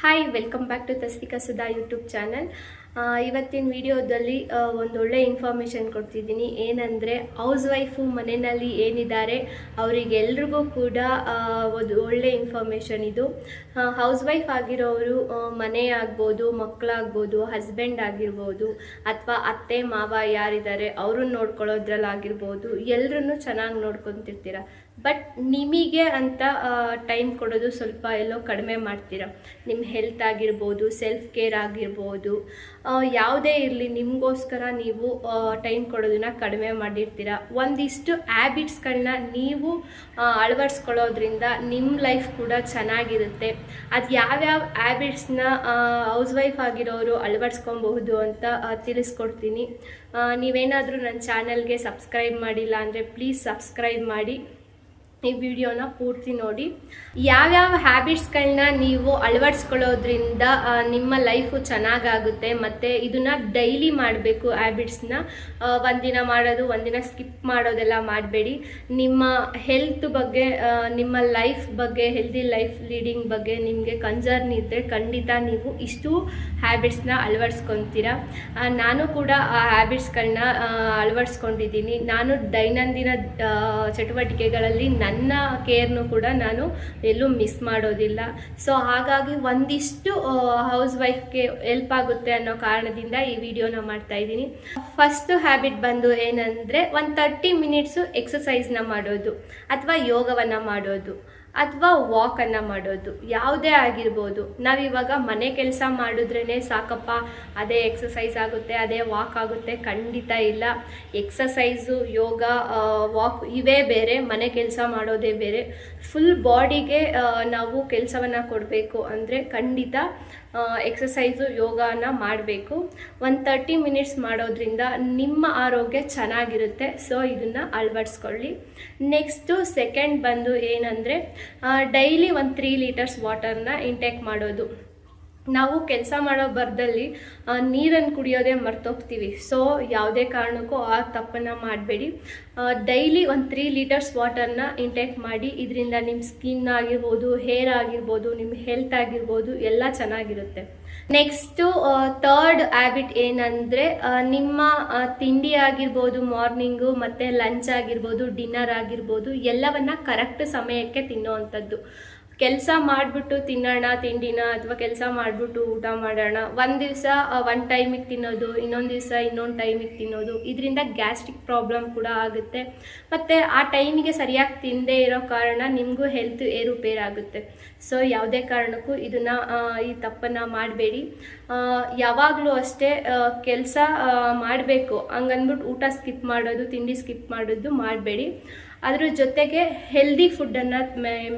Hi, welcome back to Tastika Sudha YouTube channel. ಇವತ್ತಿನ ವಿಡಿಯೋದಲ್ಲಿ ಒಂದೊಳ್ಳೆ ಇನ್ಫಾರ್ಮೇಷನ್ ಕೊಡ್ತಿದ್ದೀನಿ. ಏನಂದರೆ ಹೌಸ್ ವೈಫು ಮನೆಯಲ್ಲಿ ಏನಿದ್ದಾರೆ ಅವರಿಗೆಲ್ರಿಗೂ ಕೂಡ ಒಂದು ಒಳ್ಳೆ ಇನ್ಫಾರ್ಮೇಷನ್ ಇದು. ಹೌಸ್ ವೈಫ್ ಆಗಿರೋರು ಮನೆ ಆಗ್ಬೋದು, ಮಕ್ಕಳಾಗ್ಬೋದು, ಹಸ್ಬೆಂಡ್ ಆಗಿರ್ಬೋದು, ಅಥವಾ ಅತ್ತೆ ಮಾವ ಯಾರಿದ್ದಾರೆ ಅವ್ರನ್ನ ನೋಡ್ಕೊಳ್ಳೋದ್ರಲ್ಲಾಗಿರ್ಬೋದು, ಎಲ್ಲರನ್ನೂ ಚೆನ್ನಾಗಿ ನೋಡ್ಕೊತಿರ್ತೀರ. ಬಟ್ ನಿಮಗೆ ಅಂತ ಟೈಮ್ ಕೊಡೋದು ಸ್ವಲ್ಪ ಎಲ್ಲೋ ಕಡಿಮೆ ಮಾಡ್ತೀರ. ನಿಮ್ಮ ಹೆಲ್ತ್ ಆಗಿರ್ಬೋದು, ಸೆಲ್ಫ್ ಕೇರ್ ಆಗಿರ್ಬೋದು, ಯಾವುದೇ ಇರಲಿ ನಿಮಗೋಸ್ಕರ ನೀವು ಟೈಮ್ ಕೊಡೋದನ್ನ ಕಡಿಮೆ ಮಾಡಿರ್ತೀರ. ಒಂದಿಷ್ಟು ಹ್ಯಾಬಿಟ್ಸ್ಗಳನ್ನ ನೀವು ಅಳವಡಿಸ್ಕೊಳ್ಳೋದ್ರಿಂದ ನಿಮ್ಮ ಲೈಫ್ ಕೂಡ ಚೆನ್ನಾಗಿರುತ್ತೆ. ಅದು ಯಾವ್ಯಾವ ಹ್ಯಾಬಿಟ್ಸ್ನ ಹೌಸ್ ವೈಫ್ ಆಗಿರೋರು ಅಳವಡಿಸ್ಕೊಬಹುದು ಅಂತ ತಿಳಿಸ್ಕೊಡ್ತೀನಿ. ನೀವೇನಾದರೂ ನನ್ನ ಚಾನಲ್ಗೆ ಸಬ್ಸ್ಕ್ರೈಬ್ ಮಾಡಿಲ್ಲ ಅಂದರೆ ಪ್ಲೀಸ್ ಸಬ್ಸ್ಕ್ರೈಬ್ ಮಾಡಿ, ಈ ವಿಡಿಯೋನ ಪೂರ್ತಿ ನೋಡಿ. ಯಾವ್ಯಾವ ಹ್ಯಾಬಿಟ್ಸ್ಗಳನ್ನ ನೀವು ಅಳವಡಿಸ್ಕೊಳ್ಳೋದ್ರಿಂದ ನಿಮ್ಮ ಲೈಫು ಚೆನ್ನಾಗಾಗುತ್ತೆ, ಮತ್ತು ಇದನ್ನ ಡೈಲಿ ಮಾಡಬೇಕು. ಹ್ಯಾಬಿಟ್ಸ್ನ ಒಂದಿನ ಮಾಡೋದು, ಒಂದಿನ ಸ್ಕಿಪ್ ಮಾಡೋದೆಲ್ಲ ಮಾಡಬೇಡಿ. ನಿಮ್ಮ ಹೆಲ್ತ್ ಬಗ್ಗೆ, ನಿಮ್ಮ ಲೈಫ್ ಬಗ್ಗೆ, ಹೆಲ್ದಿ ಲೈಫ್ ಲೀಡಿಂಗ್ ಬಗ್ಗೆ ನಿಮಗೆ ಕನ್ಸರ್ನ್ ಇದ್ದರೆ ಖಂಡಿತ ನೀವು ಇಷ್ಟು ಹ್ಯಾಬಿಟ್ಸ್ನ ಅಳವಡಿಸ್ಕೊತೀರ. ನಾನು ಕೂಡ ಆ ಹ್ಯಾಬಿಟ್ಸ್ಗಳನ್ನ ಅಳವಡಿಸ್ಕೊಂಡಿದ್ದೀನಿ. ನಾನು ದೈನಂದಿನ ಚಟುವಟಿಕೆಗಳಲ್ಲಿ ನನ್ನ ಕೇರ್ನು ಕೂಡ ನಾನು ಎಲ್ಲೂ ಮಿಸ್ ಮಾಡೋದಿಲ್ಲ. ಸೊ ಹಾಗಾಗಿ ಒಂದಿಷ್ಟು ಹೌಸ್ ವೈಫ್ಗೆ ಹೆಲ್ಪ್ ಆಗುತ್ತೆ ಅನ್ನೋ ಕಾರಣದಿಂದ ಈ ವಿಡಿಯೋನ ಮಾಡ್ತಾ ಇದ್ದೀನಿ. ಫಸ್ಟ್ ಹ್ಯಾಬಿಟ್ ಬಂದು ಏನಂದರೆ, ಒಂದು 30 ಮಿನಿಟ್ಸು ಎಕ್ಸಸೈಸ್ನ ಮಾಡೋದು, ಅಥವಾ ಯೋಗವನ್ನು ಮಾಡೋದು, ಅಥವಾ ವಾಕನ್ನು ಮಾಡೋದು. ಯಾವುದೇ ಆಗಿರ್ಬೋದು. ನಾವಿವಾಗ ಮನೆ ಕೆಲಸ ಮಾಡಿದ್ರೇ ಸಾಕಪ್ಪ ಅದೇ ಎಕ್ಸಸೈಸ್ ಆಗುತ್ತೆ, ಅದೇ ವಾಕ್ ಆಗುತ್ತೆ, ಖಂಡಿತ ಇಲ್ಲ. ಎಕ್ಸಸೈಸು, ಯೋಗ, ವಾಕ್ ಇವೇ ಬೇರೆ, ಮನೆ ಕೆಲಸ ಮಾಡೋದೇ ಬೇರೆ. ಫುಲ್ ಬಾಡಿಗೆ ನಾವು ಕೆಲಸವನ್ನು ಕೊಡಬೇಕು ಅಂದರೆ ಖಂಡಿತ ಎಕ್ಸಸೈಸು, ಯೋಗನ ಮಾಡಬೇಕು. ಒಂದು 30 ಮಿನಿಟ್ಸ್ ಮಾಡೋದ್ರಿಂದ ನಿಮ್ಮ ಆರೋಗ್ಯ ಚೆನ್ನಾಗಿರುತ್ತೆ. ಸೊ ಇದನ್ನು ಅಳವಡಿಸ್ಕೊಳ್ಳಿ. ನೆಕ್ಸ್ಟು ಸೆಕೆಂಡ್ ಬಂದು ಏನಂದರೆ, ಡೈಲಿ ಒಂದು 3 ಲೀಟರ್ಸ್ ವಾಟರ್ನ ಇಂಟೇಕ್ ಮಾಡೋದು. ನಾವು ಕೆಲಸ ಮಾಡೋ ಬರದಲ್ಲಿ ನೀರನ್ನು ಕುಡಿಯೋದೇ ಮರ್ತೋಗ್ತೀವಿ. ಸೊ ಯಾವುದೇ ಕಾರಣಕ್ಕೂ ಆ ತಪ್ಪನ್ನು ಮಾಡಬೇಡಿ. ಡೈಲಿ ಒಂದು 3 ಲೀಟರ್ಸ್ ವಾಟರ್ನ ಇಂಟೇಕ್ ಮಾಡಿ. ಇದರಿಂದ ನಿಮ್ಮ ಸ್ಕಿನ್ ಆಗಿರ್ಬೋದು, ಹೇರ್ ಆಗಿರ್ಬೋದು, ನಿಮ್ಮ ಹೆಲ್ತ್ ಆಗಿರ್ಬೋದು ಎಲ್ಲ ಚೆನ್ನಾಗಿರುತ್ತೆ. ನೆಕ್ಸ್ಟು ಥರ್ಡ್ ಹ್ಯಾಬಿಟ್ ಏನಂದರೆ, ನಿಮ್ಮ ತಿಂಡಿ ಆಗಿರ್ಬೋದು, ಮಾರ್ನಿಂಗು ಮತ್ತು ಲಂಚ್ ಆಗಿರ್ಬೋದು, ಡಿನ್ನರ್ ಆಗಿರ್ಬೋದು, ಎಲ್ಲವನ್ನ ಕರೆಕ್ಟ್ ಸಮಯಕ್ಕೆ ತಿನ್ನೋವಂಥದ್ದು. ಕೆಲಸ ಮಾಡಿಬಿಟ್ಟು ತಿನ್ನೋಣ ತಿಂಡಿನ, ಅಥವಾ ಕೆಲಸ ಮಾಡಿಬಿಟ್ಟು ಊಟ ಮಾಡೋಣ. ಒಂದು ದಿವಸ ಒಂದು ಟೈಮಿಗೆ ತಿನ್ನೋದು, ಇನ್ನೊಂದು ದಿವಸ ಇನ್ನೊಂದು ಟೈಮಿಗೆ ತಿನ್ನೋದು, ಇದರಿಂದ ಗ್ಯಾಸ್ಟ್ರಿಕ್ ಪ್ರಾಬ್ಲಮ್ ಕೂಡ ಆಗುತ್ತೆ. ಮತ್ತು ಆ ಟೈಮಿಗೆ ಸರಿಯಾಗಿ ತಿನ್ನದೇ ಇರೋ ಕಾರಣ ನಿಮಗೂ ಹೆಲ್ತ್ ಏರುಪೇರಾಗುತ್ತೆ. ಸೊ ಯಾವುದೇ ಕಾರಣಕ್ಕೂ ಈ ತಪ್ಪನ್ನು ಮಾಡಬೇಡಿ. ಯಾವಾಗಲೂ ಅಷ್ಟೇ ಕೆಲಸ ಮಾಡಬೇಕು ಹಂಗಂದ್ಬಿಟ್ಟು ಊಟ ಸ್ಕಿಪ್ ಮಾಡೋದು, ತಿಂಡಿ ಸ್ಕಿಪ್ ಮಾಡೋದು ಮಾಡಬೇಡಿ. ಅದ್ರ ಜೊತೆಗೆ ಹೆಲ್ದಿ ಫುಡ್ಡನ್ನು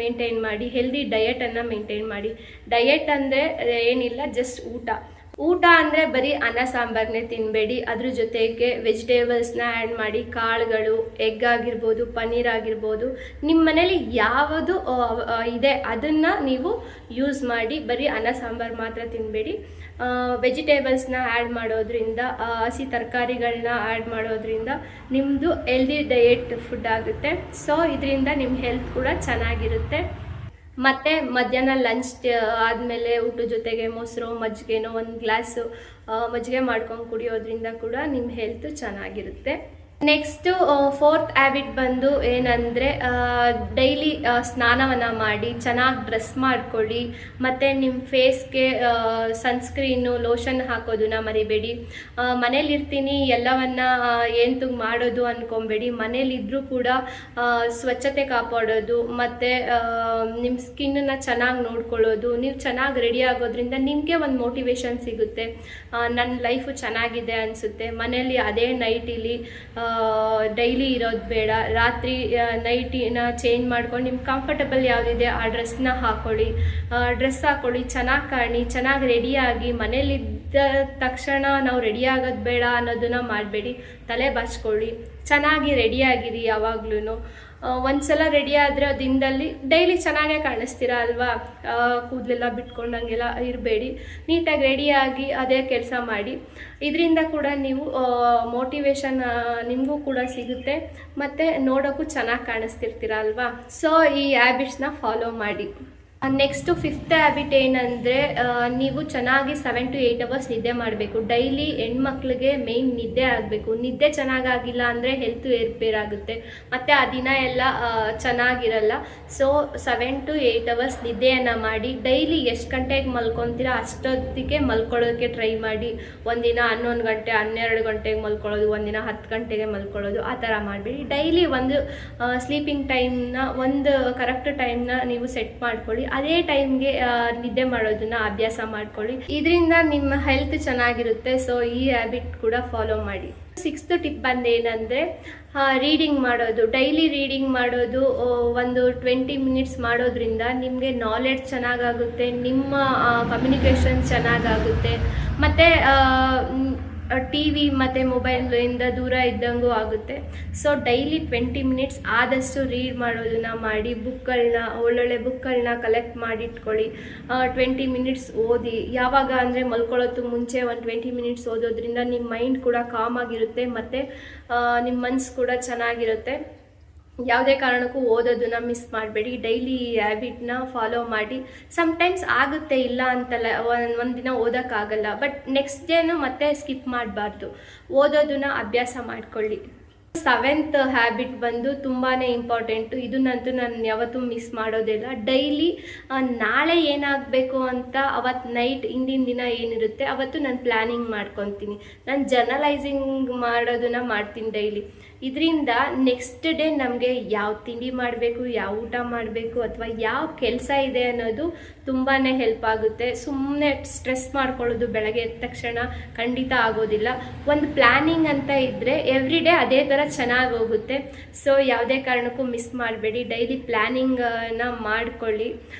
ಮೇಂಟೈನ್ ಮಾಡಿ, ಹೆಲ್ದಿ ಡಯಟನ್ನು ಮೇಂಟೈನ್ ಮಾಡಿ. ಡಯಟ್ ಅಂದರೆ ಏನಿಲ್ಲ, ಜಸ್ಟ್ ಊಟ ಅಂದರೆ ಬರೀ ಅನ್ನ ಸಾಂಬಾರನ್ನೇ ತಿನ್ನಬೇಡಿ. ಅದ್ರ ಜೊತೆಗೆ ವೆಜಿಟೇಬಲ್ಸ್ನ ಆ್ಯಡ್ ಮಾಡಿ, ಕಾಳುಗಳು, ಎಗ್ ಆಗಿರ್ಬೋದು, ಪನ್ನೀರ್ ಆಗಿರ್ಬೋದು, ನಿಮ್ಮ ಮನೇಲಿ ಯಾವುದು ಇದೆ ಅದನ್ನು ನೀವು ಯೂಸ್ ಮಾಡಿ. ಬರೀ ಅನ್ನ ಸಾಂಬಾರು ಮಾತ್ರ ತಿನ್ನಬೇಡಿ. ವೆಜಿಟೇಬಲ್ಸ್ನ ಆ್ಯಡ್ ಮಾಡೋದ್ರಿಂದ, ಹಸಿ ತರಕಾರಿಗಳನ್ನ ಆ್ಯಡ್ ಮಾಡೋದ್ರಿಂದ ನಿಮ್ಮದು ಹೆಲ್ದಿ ಡಯಟ್ ಫುಡ್ ಆಗುತ್ತೆ. ಸೊ ಇದರಿಂದ ನಿಮ್ಮ ಹೆಲ್ತ್ ಕೂಡ ಚೆನ್ನಾಗಿರುತ್ತೆ. ಮತ್ತು ಮಧ್ಯಾಹ್ನ ಲಂಚ್ ಆದಮೇಲೆ ಊಟದ ಜೊತೆಗೆ ಮೊಸರು, ಮಜ್ಜಿಗೆನೋ ಒಂದು ಗ್ಲಾಸು ಮಜ್ಜಿಗೆ ಮಾಡ್ಕೊಂಡು ಕುಡಿಯೋದ್ರಿಂದ ಕೂಡ ನಿಮ್ಮ ಹೆಲ್ತ್ ಚೆನ್ನಾಗಿರುತ್ತೆ. ನೆಕ್ಸ್ಟು ಫೋರ್ತ್ ಹ್ಯಾಬಿಟ್ ಬಂದು ಏನಂದರೆ, ಡೈಲಿ ಸ್ನಾನವನ್ನು ಮಾಡಿ ಚೆನ್ನಾಗಿ ಡ್ರೆಸ್ ಮಾಡ್ಕೊಳ್ಳಿ. ಮತ್ತು ನಿಮ್ಮ ಫೇಸ್ಗೆ ಸನ್ಸ್ಕ್ರೀನು, ಲೋಷನ್ ಹಾಕೋದನ್ನ ಮರಿಬೇಡಿ. ಮನೇಲಿರ್ತೀನಿ ಎಲ್ಲವನ್ನ ಏನು ಮಾಡೋದು ಅಂದ್ಕೊಬೇಡಿ. ಮನೇಲಿದ್ದರೂ ಕೂಡ ಸ್ವಚ್ಛತೆ ಕಾಪಾಡೋದು, ಮತ್ತು ನಿಮ್ಮ ಸ್ಕಿನ್ನನ್ನು ಚೆನ್ನಾಗಿ ನೋಡ್ಕೊಳ್ಳೋದು. ನೀವು ಚೆನ್ನಾಗಿ ರೆಡಿ ಆಗೋದ್ರಿಂದ ನಿಮಗೆ ಒಂದು ಮೋಟಿವೇಶನ್ ಸಿಗುತ್ತೆ. ನನ್ನ ಲೈಫು ಚೆನ್ನಾಗಿದೆ ಅನಿಸುತ್ತೆ. ಮನೇಲಿ ಅದೇ ನೈಟಿಲಿ ಡೈಲಿ ಇರೋದು ಬೇಡ. ರಾತ್ರಿ ನೈಟಿನ ಚೇಂಜ್ ಮಾಡ್ಕೊಂಡು ನಿಮ್ಗೆ ಕಂಫರ್ಟಬಲ್ ಯಾವುದಿದೆ ಆ ಡ್ರೆಸ್ನ ಹಾಕ್ಕೊಳ್ಳಿ. ಚೆನ್ನಾಗಿ ಕಾಣಿ, ಚೆನ್ನಾಗಿ ರೆಡಿಯಾಗಿ. ಮನೇಲಿದ್ದ ತಕ್ಷಣ ನಾವು ರೆಡಿ ಆಗೋದು ಬೇಡ ಅನ್ನೋದನ್ನ ಮಾಡಬೇಡಿ. ತಲೆ ಬಾಚ್ಕೊಳ್ಳಿ, ಚೆನ್ನಾಗಿ ರೆಡಿಯಾಗಿರಿ. ಯಾವಾಗ್ಲೂ ಒಂದ್ಸಲ ರೆಡಿ ಆದರೆ ದಿನದಲ್ಲಿ ಡೈಲಿ ಚೆನ್ನಾಗೇ ಕಾಣಿಸ್ತೀರಾ ಅಲ್ವಾ. ಕೂದಲೆಲ್ಲ ಬಿಟ್ಕೊಂಡಂಗೆಲ್ಲ ಇರಬೇಡಿ. ನೀಟಾಗಿ ರೆಡಿಯಾಗಿ ಅದೇ ಕೆಲಸ ಮಾಡಿ. ಇದರಿಂದ ಕೂಡ ನೀವು ಮೋಟಿವೇಶನ್ ನಿಮಗೂ ಕೂಡ ಸಿಗುತ್ತೆ, ಮತ್ತು ನೋಡೋಕ್ಕೂ ಚೆನ್ನಾಗಿ ಕಾಣಿಸ್ತಿರ್ತೀರ ಅಲ್ವಾ. ಸೊ ಈ ಹ್ಯಾಬಿಟ್ಸ್ನ ಫಾಲೋ ಮಾಡಿ. ನೆಕ್ಸ್ಟು ಫಿಫ್ತ್ ಹ್ಯಾಬಿಟ್ ಏನಂದರೆ, ನೀವು ಚೆನ್ನಾಗಿ 7 to 8 hours ನಿದ್ದೆ ಮಾಡಬೇಕು. ಡೈಲಿ ಹೆಣ್ಮಕ್ಳಿಗೆ ಮೇಯ್ನ್ ನಿದ್ದೆ ಆಗಬೇಕು. ನಿದ್ದೆ ಚೆನ್ನಾಗಾಗಿಲ್ಲ ಅಂದರೆ ಹೆಲ್ತ್ ಏರ್ಪೇರಾಗುತ್ತೆ, ಮತ್ತು ಆ ದಿನ ಎಲ್ಲ ಚೆನ್ನಾಗಿರಲ್ಲ. ಸೊ 7 to 8 hours ನಿದ್ದೆಯನ್ನು ಮಾಡಿ. ಡೈಲಿ ಎಷ್ಟು ಗಂಟೆಗೆ ಮಲ್ಕೊತೀರಾ ಅಷ್ಟೊತ್ತಿಗೆ ಮಲ್ಕೊಳ್ಳೋದಕ್ಕೆ ಟ್ರೈ ಮಾಡಿ. ಒಂದಿನ 11 ಗಂಟೆ 12 ಗಂಟೆಗೆ ಮಲ್ಕೊಳ್ಳೋದು, ಒಂದಿನ 10 ಗಂಟೆಗೆ ಮಲ್ಕೊಳ್ಳೋದು, ಆ ಥರ ಮಾಡಬೇಡಿ. ಡೈಲಿ ಒಂದು ಸ್ಲೀಪಿಂಗ್ ಟೈಮ್ನ, ಒಂದು ಕರೆಕ್ಟ್ ಟೈಮ್ನ ನೀವು ಸೆಟ್ ಮಾಡ್ಕೊಳ್ಳಿ. ಅದೇ ಟೈಮ್ಗೆ ನಿದ್ದೆ ಮಾಡೋದನ್ನ ಅಭ್ಯಾಸ ಮಾಡ್ಕೊಳ್ಳಿ. ಇದರಿಂದ ನಿಮ್ಮ ಹೆಲ್ತ್ ಚೆನ್ನಾಗಿರುತ್ತೆ. ಸೊ ಈ ಹ್ಯಾಬಿಟ್ ಕೂಡ ಫಾಲೋ ಮಾಡಿ. 6th ಟಿಪ್ ಬಂದು ಏನಂದರೆ, ರೀಡಿಂಗ್ ಮಾಡೋದು. ಡೈಲಿ ರೀಡಿಂಗ್ ಮಾಡೋದು ಒಂದು 20 minutes ಮಾಡೋದ್ರಿಂದ ನಿಮಗೆ ನಾಲೆಡ್ಜ್ ಚೆನ್ನಾಗಾಗುತ್ತೆ, ನಿಮ್ಮ ಕಮ್ಯುನಿಕೇಷನ್ ಚೆನ್ನಾಗಾಗುತ್ತೆ, ಮತ್ತು ಟಿ ವಿ ಮತ್ತು ಮೊಬೈಲಿಂದ ದೂರ ಇದ್ದಂಗೂ ಆಗುತ್ತೆ. ಸೊ ಡೈಲಿ 20 minutes ಆದಷ್ಟು ರೀಡ್ ಮಾಡೋದನ್ನ ಮಾಡಿ. ಬುಕ್ಗಳನ್ನ, ಒಳ್ಳೊಳ್ಳೆ ಬುಕ್ಗಳನ್ನ ಕಲೆಕ್ಟ್ ಮಾಡಿಟ್ಕೊಳ್ಳಿ. 20 minutes ಓದಿ. ಯಾವಾಗ ಅಂದರೆ ಮಲ್ಕೊಳ್ಳೋದು ಮುಂಚೆ ಒಂದು 20 minutes ಓದೋದ್ರಿಂದ ನಿಮ್ಮ ಮೈಂಡ್ ಕೂಡ ಕಾಮ್ ಆಗಿರುತ್ತೆ, ಮತ್ತು ನಿಮ್ಮ ಮನಸ್ಸು ಕೂಡ ಚೆನ್ನಾಗಿರುತ್ತೆ. ಯಾವುದೇ ಕಾರಣಕ್ಕೂ ಓದೋದನ್ನ ಮಿಸ್ ಮಾಡಬೇಡಿ. ಡೈಲಿ ಈ ಹ್ಯಾಬಿಟ್ನ ಫಾಲೋ ಮಾಡಿ. ಸಮ್ಟೈಮ್ಸ್ ಆಗುತ್ತೆ, ಇಲ್ಲ ಅಂತಲ್ಲ, ಒಂದು ದಿನ ಓದೋಕ್ಕಾಗಲ್ಲ, ಬಟ್ ನೆಕ್ಸ್ಟ್ ಡೇನು ಮತ್ತೆ ಸ್ಕಿಪ್ ಮಾಡಬಾರ್ದು. ಓದೋದನ್ನ ಅಭ್ಯಾಸ ಮಾಡಿಕೊಳ್ಳಿ. 7th ಹ್ಯಾಬಿಟ್ ಬಂದು ತುಂಬಾ ಇಂಪಾರ್ಟೆಂಟು. ಇದನ್ನಂತೂ ನಾನು ಯಾವತ್ತೂ ಮಿಸ್ ಮಾಡೋದಿಲ್ಲ. ಡೈಲಿ ನಾಳೆ ಏನಾಗಬೇಕು ಅಂತ ಅವತ್ತು ನೈಟ್, ಹಿಂದಿನ ದಿನ ಏನಿರುತ್ತೆ ಅವತ್ತು ನಾನು ಪ್ಲ್ಯಾನಿಂಗ್ ಮಾಡ್ಕೊತೀನಿ. ನಾನು ಜರ್ನಲೈಸಿಂಗ್ ಮಾಡೋದನ್ನ ಮಾಡ್ತೀನಿ ಡೈಲಿ. ಇದರಿಂದ ನೆಕ್ಸ್ಟ್ ಡೇ ನಮಗೆ ಯಾವ ತಿಂಡಿ ಮಾಡಬೇಕು, ಯಾವ ಊಟ ಮಾಡಬೇಕು, ಅಥವಾ ಯಾವ ಕೆಲಸ ಇದೆ ಅನ್ನೋದು ತುಂಬಾ ಹೆಲ್ಪ್ ಆಗುತ್ತೆ. ಸುಮ್ಮನೆ ಸ್ಟ್ರೆಸ್ ಮಾಡ್ಕೊಳ್ಳೋದು ಬೆಳಗ್ಗೆ ಎದ್ದ ತಕ್ಷಣ ಖಂಡಿತ ಆಗೋದಿಲ್ಲ. ಒಂದು ಪ್ಲ್ಯಾನಿಂಗ್ ಅಂತ ಇದ್ದರೆ ಎವ್ರಿ ಡೇ ಅದೇ ಥರ ಚೆನ್ನಾಗಿ ಹೋಗುತ್ತೆ. ಸೊ ಯಾವುದೇ ಕಾರಣಕ್ಕೂ ಮಿಸ್ ಮಾಡಬೇಡಿ. ಡೈಲಿ ಪ್ಲ್ಯಾನಿಂಗನ್ನು ಮಾಡ್ಕೊಳ್ಳಿ.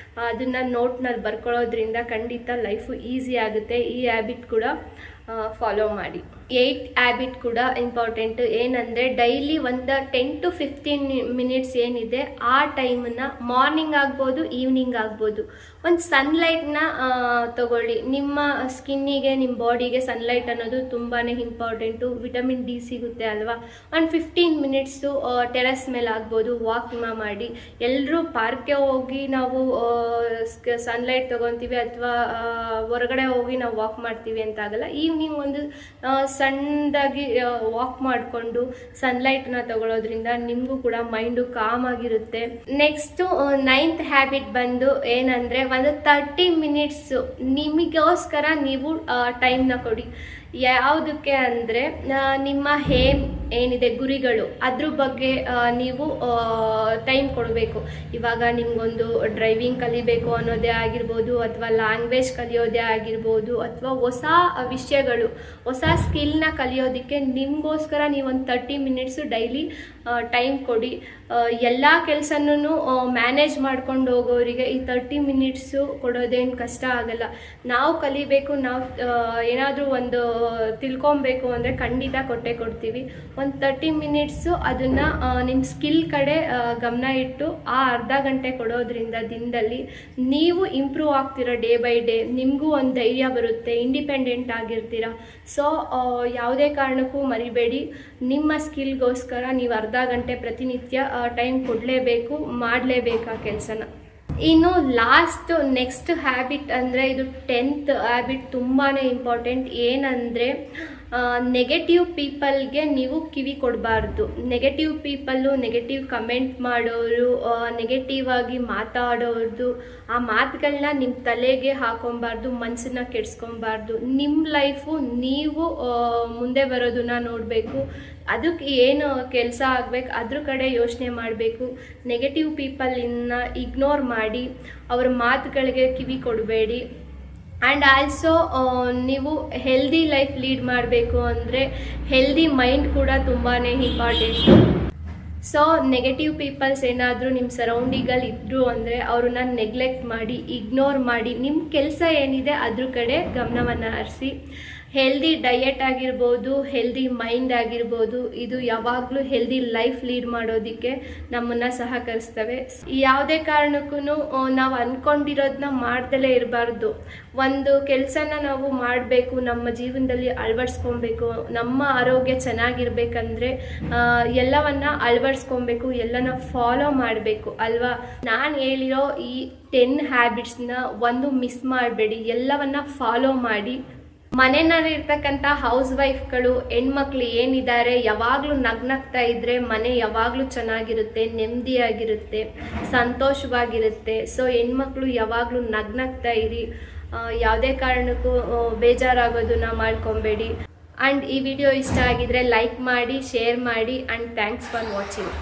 ಅದನ್ನು ನೋಟ್ನಲ್ಲಿ ಬರ್ಕೊಳ್ಳೋದ್ರಿಂದ ಖಂಡಿತ ಲೈಫು ಈಸಿ ಆಗುತ್ತೆ. ಈ ಹ್ಯಾಬಿಟ್ ಕೂಡ ಫಾಲೋ ಮಾಡಿ. 8th ಹ್ಯಾಬಿಟ್ ಕೂಡ ಇಂಪಾರ್ಟೆಂಟು. ಏನಂದರೆ, ಡೈಲಿ ಒಂದು 10 to 15 minutes ಏನಿದೆ ಆ ಟೈಮನ್ನು, ಮಾರ್ನಿಂಗ್ ಆಗ್ಬೋದು, ಈವ್ನಿಂಗ್ ಆಗ್ಬೋದು, ಒಂದು ಸನ್ಲೈಟ್ನ ತಗೊಳ್ಳಿ. ನಿಮ್ಮ ಸ್ಕಿನ್ನಿಗೆ, ನಿಮ್ಮ ಬಾಡಿಗೆ ಸನ್ಲೈಟ್ ಅನ್ನೋದು ತುಂಬಾ ಇಂಪಾರ್ಟೆಂಟು. ವಿಟಮಿನ್ ಡಿ ಸಿಗುತ್ತೆ ಅಲ್ವಾ. ಒಂದು 15 minutes ಟೆರೆಸ್ ಮೇಲೆ ಆಗ್ಬೋದು ವಾಕ್ನ ಮಾಡಿ. ಎಲ್ಲರೂ ಪಾರ್ಕ್ಗೆ ಹೋಗಿ ನಾವು ಸನ್ಲೈಟ್ ತೊಗೊತೀವಿ, ಅಥವಾ ಹೊರಗಡೆ ಹೋಗಿ ನಾವು ವಾಕ್ ಮಾಡ್ತೀವಿ ಅಂತ ಆಗಲ್ಲ. ಈವ್ನಿಂಗ್ ಒಂದು ಸಣ್ಣದಾಗಿ ವಾಕ್ ಮಾಡಿಕೊಂಡು ಸನ್ಲೈಟ್ನ ತಗೊಳ್ಳೋದ್ರಿಂದ ನಿಮಗೂ ಕೂಡ ಮೈಂಡು ಕಾಮ್ ಆಗಿರುತ್ತೆ. ನೆಕ್ಸ್ಟು 9th ಹ್ಯಾಬಿಟ್ ಬಂದು ಏನಂದರೆ, ಒಂದು 30 minutes ನಿಮಗೋಸ್ಕರ ನೀವು ಟೈಮ್ನ ಕೊಡಿ. ಯಾವುದಕ್ಕೆ ಅಂದರೆ, ನಿಮ್ಮ ಏಮ್ ಏನಿದೆ, ಗುರಿಗಳು, ಅದ್ರ ಬಗ್ಗೆ ನೀವು ಟೈಮ್ ಕೊಡಬೇಕು. ಇವಾಗ ನಿಮಗೊಂದು ಡ್ರೈವಿಂಗ್ ಕಲಿಬೇಕು ಅನ್ನೋದೇ ಆಗಿರ್ಬೋದು, ಅಥವಾ ಲ್ಯಾಂಗ್ವೇಜ್ ಕಲಿಯೋದೇ ಆಗಿರ್ಬೋದು, ಅಥವಾ ಹೊಸ ವಿಷಯಗಳು, ಹೊಸ ಸ್ಕಿಲ್ನ ಕಲಿಯೋದಕ್ಕೆ ನಿಮಗೋಸ್ಕರ ನೀವೊಂದು 30 minutes ಡೈಲಿ ಟೈಮ್ ಕೊಡಿ. ಎಲ್ಲ ಕೆಲಸನೂ ಮ್ಯಾನೇಜ್ ಮಾಡ್ಕೊಂಡು ಹೋಗೋರಿಗೆ ಈ 30 minutes ಕೊಡೋದೇನು ಕಷ್ಟ ಆಗಲ್ಲ. ನಾವು ಕಲಿಬೇಕು, ನಾವು ಏನಾದರೂ ಒಂದು ತಿಳ್ಕೊಬೇಕು ಅಂದರೆ ಖಂಡಿತ ಕೊಟ್ಟೇ ಕೊಡ್ತೀವಿ. ಒಂದು 30 minutes ಅದನ್ನು ನಿಮ್ಮ ಸ್ಕಿಲ್ ಕಡೆ ಗಮನ ಇಟ್ಟು ಆ ಅರ್ಧ ಗಂಟೆ ಕೊಡೋದ್ರಿಂದ ದಿನದಲ್ಲಿ ನೀವು ಇಂಪ್ರೂವ್ ಆಗ್ತೀರ. ಡೇ ಬೈ ಡೇ ನಿಮಗೂ ಒಂದು ಧೈರ್ಯ ಬರುತ್ತೆ, ಇಂಡಿಪೆಂಡೆಂಟ್ ಆಗಿರ್ತೀರ. ಸೊ ಯಾವುದೇ ಕಾರಣಕ್ಕೂ ಮರಿಬೇಡಿ, ನಿಮ್ಮ ಸ್ಕಿಲ್ಗೋಸ್ಕರ ನೀವು ಅರ್ಧ ಗಂಟೆ ಪ್ರತಿನಿತ್ಯ ಟೈಮ್ ಕೊಡಲೇಬೇಕು, ಮಾಡಲೇಬೇಕು ಆ ಕೆಲಸನ. ಇನ್ನು ಲಾಸ್ಟ್ ನೆಕ್ಸ್ಟ್ ಹ್ಯಾಬಿಟ್ ಅಂದರೆ, ಇದು 10th ಹ್ಯಾಬಿಟ್ ತುಂಬಾ ಇಂಪಾರ್ಟೆಂಟ್. ಏನಂದರೆ, ನೆಗೆಟಿವ್ ಪೀಪಲ್ಗೆ ನೀವು ಕಿವಿ ಕೊಡಬಾರ್ದು. ನೆಗೆಟಿವ್ ಪೀಪಲ್ಲು, ನೆಗೆಟಿವ್ ಕಮೆಂಟ್ ಮಾಡೋರು, ನೆಗೆಟಿವ್ ಆಗಿ ಮಾತಾಡೋದು, ಆ ಮಾತುಗಳನ್ನ ನಿಮ್ಮ ತಲೆಗೆ ಹಾಕೊಬಾರ್ದು, ಮನಸ್ಸನ್ನ ಕೆಡಿಸ್ಕೊಬಾರ್ದು. ನಿಮ್ಮ ಲೈಫು ನೀವು ಮುಂದೆ ಬರೋದನ್ನ ನೋಡಬೇಕು. ಅದಕ್ಕೆ ಏನು ಕೆಲಸ ಆಗಬೇಕು ಅದ್ರ ಕಡೆ ಯೋಚನೆ ಮಾಡಬೇಕು. ನೆಗೆಟಿವ್ ಪೀಪಲಿನ ಇಗ್ನೋರ್ ಮಾಡಿ, ಅವ್ರ ಮಾತುಗಳಿಗೆ ಕಿವಿ ಕೊಡಬೇಡಿ. ಆ್ಯಂಡ್ ಆಲ್ಸೋ ನೀವು ಹೆಲ್ದಿ ಲೈಫ್ ಲೀಡ್ ಮಾಡಬೇಕು ಅಂದರೆ ಹೆಲ್ದಿ ಮೈಂಡ್ ಕೂಡ ತುಂಬಾ ಇಂಪಾರ್ಟೆಂಟು. ಸೊ ನೆಗೆಟಿವ್ ಪೀಪಲ್ಸ್ ಏನಾದರೂ ನಿಮ್ಮ ಸರೌಂಡಿಂಗಲ್ಲಿ ಇದ್ದರು ಅಂದರೆ ಅವ್ರನ್ನ ನೆಗ್ಲೆಕ್ಟ್ ಮಾಡಿ, ಇಗ್ನೋರ್ ಮಾಡಿ, ನಿಮ್ಮ ಕೆಲಸ ಏನಿದೆ ಅದ್ರ ಕಡೆ ಗಮನವನ್ನು ಹರಿಸಿ. ಹೆಲ್ದಿ ಡಯೆಟ್ ಆಗಿರ್ಬೋದು, ಹೆಲ್ದಿ ಮೈಂಡ್ ಆಗಿರ್ಬೋದು, ಇದು ಯಾವಾಗಲೂ ಹೆಲ್ದಿ ಲೈಫ್ ಲೀಡ್ ಮಾಡೋದಕ್ಕೆ ನಮ್ಮನ್ನು ಸಹಕರಿಸ್ತವೆ. ಯಾವುದೇ ಕಾರಣಕ್ಕೂ ನಾವು ಅಂದ್ಕೊಂಡಿರೋದನ್ನ ಮಾಡ್ದಲೇ ಇರಬಾರ್ದು. ಒಂದು ಕೆಲಸನ ನಾವು ಮಾಡಬೇಕು, ನಮ್ಮ ಜೀವನದಲ್ಲಿ ಅಳವಡಿಸ್ಕೊಬೇಕು. ನಮ್ಮ ಆರೋಗ್ಯ ಚೆನ್ನಾಗಿರ್ಬೇಕಂದ್ರೆ ಎಲ್ಲವನ್ನ ಅಳವಡಿಸ್ಕೊಬೇಕು, ಎಲ್ಲನ ಫಾಲೋ ಮಾಡಬೇಕು ಅಲ್ವಾ. ನಾನು ಹೇಳಿರೋ ಈ 10 ಹ್ಯಾಬಿಟ್ಸ್ನ ಒಂದು ಮಿಸ್ ಮಾಡಬೇಡಿ, ಎಲ್ಲವನ್ನ ಫಾಲೋ ಮಾಡಿ. ಮನೆಯಲ್ಲಿರ್ತಕ್ಕಂಥ ಹೌಸ್ ವೈಫ್ಗಳು, ಹೆಣ್ಮಕ್ಳು ಏನಿದ್ದಾರೆ, ಯಾವಾಗಲೂ ನಗ್ನಗ್ತಾ ಇದ್ದರೆ ಮನೆ ಯಾವಾಗಲೂ ಚೆನ್ನಾಗಿರುತ್ತೆ, ನೆಮ್ಮದಿಯಾಗಿರುತ್ತೆ, ಸಂತೋಷವಾಗಿರುತ್ತೆ. ಸೊ ಹೆಣ್ಮಕ್ಳು ಯಾವಾಗಲೂ ನಗ್ನಗ್ತಾ ಇರಿ, ಯಾವುದೇ ಕಾರಣಕ್ಕೂ ಬೇಜಾರಾಗೋದನ್ನ ಮಾಡ್ಕೊಬೇಡಿ. ಆ್ಯಂಡ್ ಈ ವಿಡಿಯೋ ಇಷ್ಟ ಆಗಿದ್ರೆ ಲೈಕ್ ಮಾಡಿ, ಶೇರ್ ಮಾಡಿ. And thanks for watching.